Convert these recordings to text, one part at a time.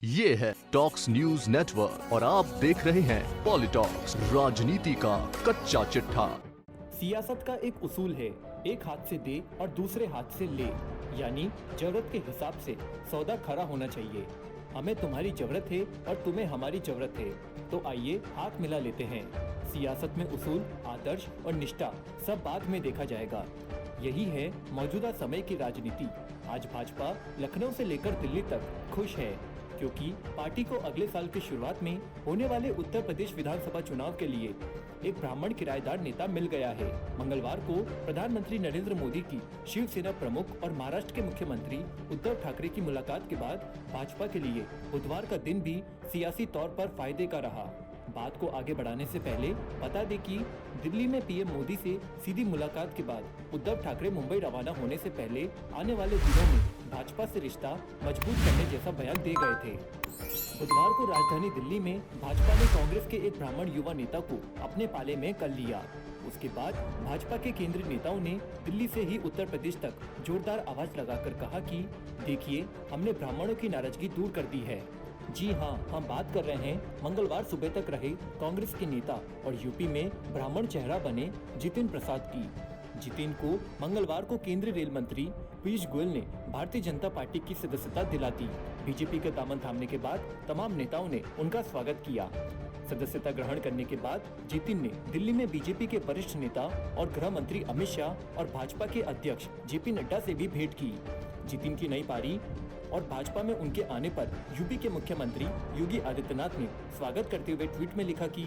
ये है talks news network और आप देख रहे हैं पॉलिटॉक्स, राजनीति का कच्चा चिट्ठा। सियासत का एक उसूल है, एक हाथ से दे और दूसरे हाथ से ले, यानी जरूरत के हिसाब से सौदा खरा होना चाहिए। हमें तुम्हारी जरूरत है और तुम्हें हमारी जरूरत है, तो आइए हाथ मिला लेते हैं। सियासत में उसूल, आदर्श और निष्ठा सब बाद में देखा जाएगा। यही है मौजूदा समय की राजनीति। आज भाजपा लखनऊ से लेकर दिल्ली तक खुश है, क्योंकि पार्टी को अगले साल की शुरुआत में होने वाले उत्तर प्रदेश विधानसभा चुनाव के लिए एक ब्राह्मण किराएदार नेता मिल गया है। मंगलवार को प्रधानमंत्री नरेंद्र मोदी की शिवसेना प्रमुख और महाराष्ट्र के मुख्यमंत्री उद्धव ठाकरे की मुलाकात के बाद भाजपा के लिए बुधवार का दिन भी सियासी तौर पर फायदे का रहा। बात को आगे बढ़ाने से पहले बता दें कि दिल्ली में पीएम मोदी से सीधी मुलाकात के बाद उद्धव ठाकरे मुंबई रवाना होने से पहले आने वाले दिनों में भाजपा से रिश्ता मजबूत करने जैसा बयान दे गए थे। बुधवार को राजधानी दिल्ली में भाजपा ने कांग्रेस के एक ब्राह्मण युवा नेता को अपने पाले में कर लिया। उसके बाद भाजपा के केंद्रीय नेताओं ने दिल्ली से ही उत्तर प्रदेश तक जोरदार आवाज लगाकर कहा कि देखिए, हमने ब्राह्मणों की नाराजगी दूर कर दी है। जी हाँ, हम बात कर रहे हैं मंगलवार सुबह तक रहे कांग्रेस के नेता और यूपी में ब्राह्मण चेहरा बने जितिन प्रसाद की। जितिन को मंगलवार को केंद्रीय रेल मंत्री पीयूष गोयल ने भारतीय जनता पार्टी की सदस्यता दिला दी। बीजेपी का दामन थामने के बाद तमाम नेताओं ने उनका स्वागत किया। सदस्यता ग्रहण करने के बाद जितिन ने दिल्ली में बीजेपी के वरिष्ठ नेता और गृह मंत्री अमित शाह और भाजपा के अध्यक्ष जेपी नड्डा से भी भेंट की। जितिन की नई पारी और भाजपा में उनके आने पर यूपी के मुख्यमंत्री योगी आदित्यनाथ ने स्वागत करते हुए ट्वीट में लिखा कि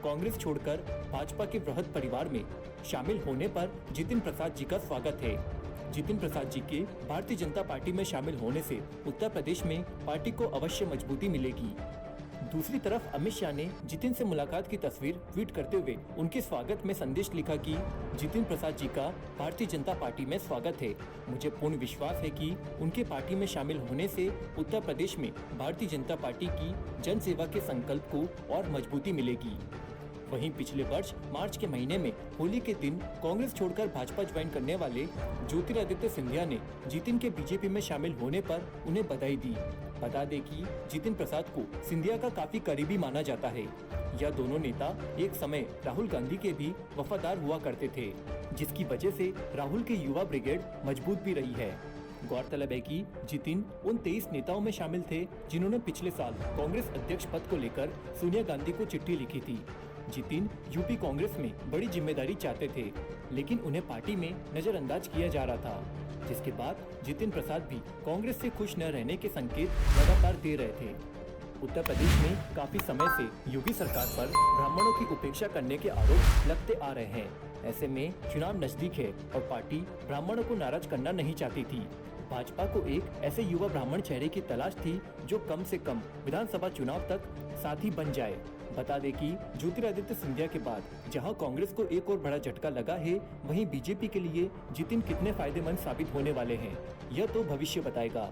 कांग्रेस छोड़कर भाजपा के वृहद परिवार में शामिल होने पर जितिन प्रसाद जी का स्वागत है। जितिन प्रसाद जी के भारतीय जनता पार्टी में शामिल होने से उत्तर प्रदेश में पार्टी को अवश्य मजबूती मिलेगी। दूसरी तरफ अमित शाह ने जितिन से मुलाकात की तस्वीर ट्वीट करते हुए उनके स्वागत में संदेश लिखा कि जितिन प्रसाद जी का भारतीय जनता पार्टी में स्वागत है। मुझे पूर्ण विश्वास है कि उनके पार्टी में शामिल होने से उत्तर प्रदेश में भारतीय जनता पार्टी की जन सेवा के संकल्प को और मजबूती मिलेगी। वहीं पिछले वर्ष मार्च के महीने में होली के दिन कांग्रेस छोड़कर भाजपा ज्वाइन करने वाले ज्योतिरादित्य सिंधिया ने जितिन के बीजेपी में शामिल होने पर उन्हें बधाई दी। बता दें कि जितिन प्रसाद को सिंधिया का काफी करीबी माना जाता है। यह दोनों नेता एक समय राहुल गांधी के भी वफादार हुआ करते थे, जिसकी वजह से राहुल की युवा ब्रिगेड मजबूत भी रही है। गौरतलब है कि जितिन उन 23 नेताओं में शामिल थे जिन्होंने पिछले साल कांग्रेस अध्यक्ष पद को लेकर सोनिया गांधी को चिट्ठी लिखी थी। जितिन यूपी कांग्रेस में बड़ी जिम्मेदारी चाहते थे, लेकिन उन्हें पार्टी में नजरअंदाज किया जा रहा था, जिसके बाद जितिन प्रसाद भी कांग्रेस से खुश न रहने के संकेत लगातार दे रहे थे। उत्तर प्रदेश में काफी समय से योगी सरकार पर ब्राह्मणों की उपेक्षा करने के आरोप लगते आ रहे हैं। ऐसे में चुनाव नजदीक है और पार्टी ब्राह्मणों को नाराज करना नहीं चाहती थी। भाजपा को एक ऐसे युवा ब्राह्मण चेहरे की तलाश थी जो कम से कम विधानसभा चुनाव तक साथी बन जाए। बता दें कि ज्योतिरादित्य सिंधिया के बाद जहां कांग्रेस को एक और बड़ा झटका लगा है, वहीं बीजेपी के लिए जितिन कितने फायदेमंद साबित होने वाले हैं, यह तो भविष्य बताएगा।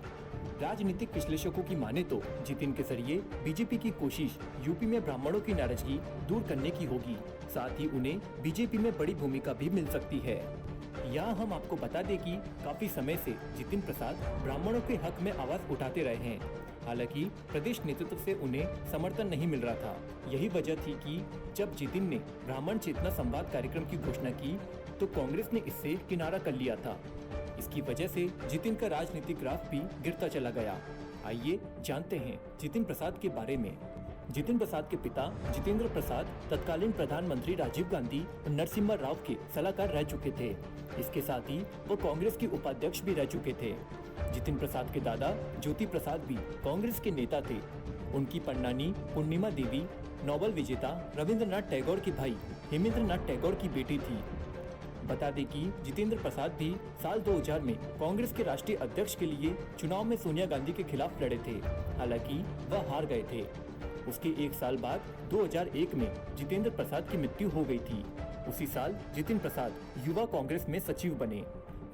राजनीतिक विश्लेषकों की माने तो जितिन के जरिए बीजेपी की कोशिश यूपी में ब्राह्मणों की नाराजगी दूर करने की होगी। साथ ही उन्हें बीजेपी में बड़ी भूमिका भी मिल सकती है। यहाँ हम आपको बता दें कि काफी समय से जितिन प्रसाद ब्राह्मणों के हक में आवाज उठाते रहे हैं। हालांकि प्रदेश नेतृत्व से उन्हें समर्थन नहीं मिल रहा था। यही वजह थी कि जब जितिन ने ब्राह्मण चेतना संवाद कार्यक्रम की घोषणा की तो कांग्रेस ने इससे किनारा कर लिया था। इसकी वजह से जितिन का राजनीतिक ग्राफ भी गिरता चला गया। आइए जानते हैं जितिन प्रसाद के बारे में। जितिन प्रसाद के पिता जितेंद्र प्रसाद तत्कालीन प्रधानमंत्री राजीव गांधी और नरसिम्हा राव के सलाहकार रह चुके थे। इसके साथ ही वो कांग्रेस के उपाध्यक्ष भी रह चुके थे। जितिन प्रसाद के दादा ज्योति प्रसाद भी कांग्रेस के नेता थे। उनकी पन्नानी पूर्णिमा देवी नोबेल विजेता रविंद्रनाथ टैगोर की भाई हेमेंद्रनाथ टैगोर की बेटी थी। बता दें कि जितेंद्र प्रसाद भी साल 2000 में कांग्रेस के राष्ट्रीय अध्यक्ष के लिए चुनाव में सोनिया गांधी के खिलाफ लड़े थे। हालांकि वह हार गए थे। उसके एक साल बाद 2001 में जितेंद्र प्रसाद की मृत्यु हो गई थी। उसी साल जितिन प्रसाद युवा कांग्रेस में सचिव बने।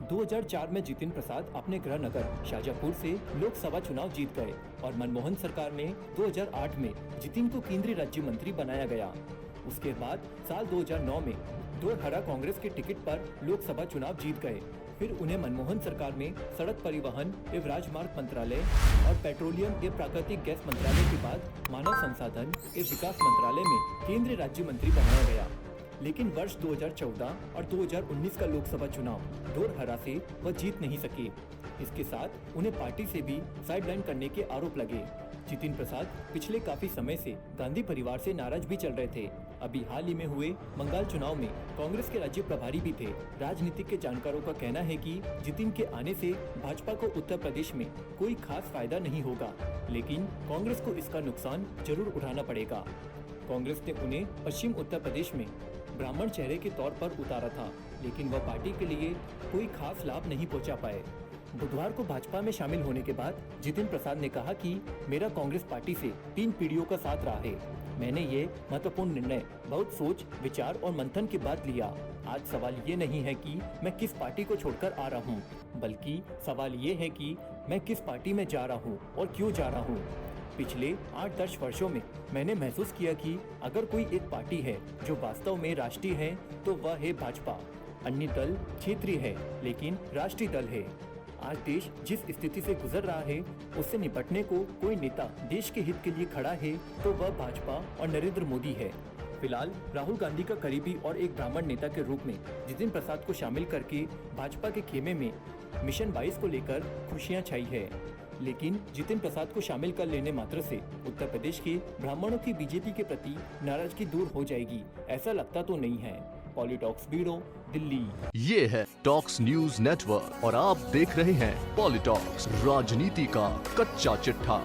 2004 में जितिन प्रसाद अपने गृह नगर शाजापुर से लोकसभा चुनाव जीत गए और मनमोहन सरकार में 2008 में जितिन को केंद्रीय राज्य मंत्री बनाया गया। उसके बाद साल 2009 में दो हरा कांग्रेस के टिकट पर लोकसभा चुनाव जीत गए। फिर उन्हें मनमोहन सरकार में सड़क परिवहन एवं राजमार्ग मंत्रालय और पेट्रोलियम एवं प्राकृतिक गैस मंत्रालय के बाद मानव संसाधन एवं विकास मंत्रालय में केंद्रीय राज्य मंत्री बनाया गया। लेकिन वर्ष 2014 और 2019 का लोकसभा चुनाव ढोर हरा से वह जीत नहीं सके। इसके साथ उन्हें पार्टी से भी साइडलाइन करने के आरोप लगे। जितिन प्रसाद पिछले काफी समय से गांधी परिवार से नाराज भी चल रहे थे। अभी हाल ही में हुए बंगाल चुनाव में कांग्रेस के राज्य प्रभारी भी थे। राजनीतिक के जानकारों का कहना है कि जितिन के आने से भाजपा को उत्तर प्रदेश में कोई खास फायदा नहीं होगा, लेकिन कांग्रेस को इसका नुकसान जरूर उठाना पड़ेगा। कांग्रेस ने उन्हें पश्चिम उत्तर प्रदेश में ब्राह्मण चेहरे के तौर पर उतारा था, लेकिन वह पार्टी के लिए कोई खास लाभ नहीं पहुंचा पाए। बुधवार को भाजपा में शामिल होने के बाद जितिन प्रसाद ने कहा कि मेरा कांग्रेस पार्टी से 3 पीढ़ियों का साथ रहा है। मैंने ये महत्वपूर्ण निर्णय बहुत सोच विचार और मंथन के बाद लिया। आज सवाल ये नहीं है कि मैं किस पार्टी को छोड़कर आ रहा हूँ, बल्कि सवाल ये है कि मैं किस पार्टी में जा रहा हूँ और क्यों जा रहा हूँ। पिछले 8-10 वर्षों में मैंने महसूस किया कि अगर कोई एक पार्टी है जो वास्तव में राष्ट्रीय है तो वह है भाजपा। अन्य दल क्षेत्रीय है, लेकिन राष्ट्रीय दल है। आज देश जिस स्थिति से गुजर रहा है उससे निपटने को कोई नेता देश के हित के लिए खड़ा है तो वह भाजपा और नरेंद्र मोदी है। फिलहाल राहुल गांधी का करीबी और एक ब्राह्मण नेता के रूप में जितिन प्रसाद को शामिल करके भाजपा के खेमे में मिशन 22 को लेकर खुशियां छाई है। लेकिन जितिन प्रसाद को शामिल कर लेने मात्र से उत्तर प्रदेश के ब्राह्मणों की बीजेपी के प्रति नाराजगी दूर हो जाएगी, ऐसा लगता तो नहीं है। पॉलिटॉक्स ब्यूरो, दिल्ली। ये है टॉक्स न्यूज नेटवर्क और आप देख रहे हैं पॉलिटॉक्स, राजनीति का कच्चा चिट्ठा।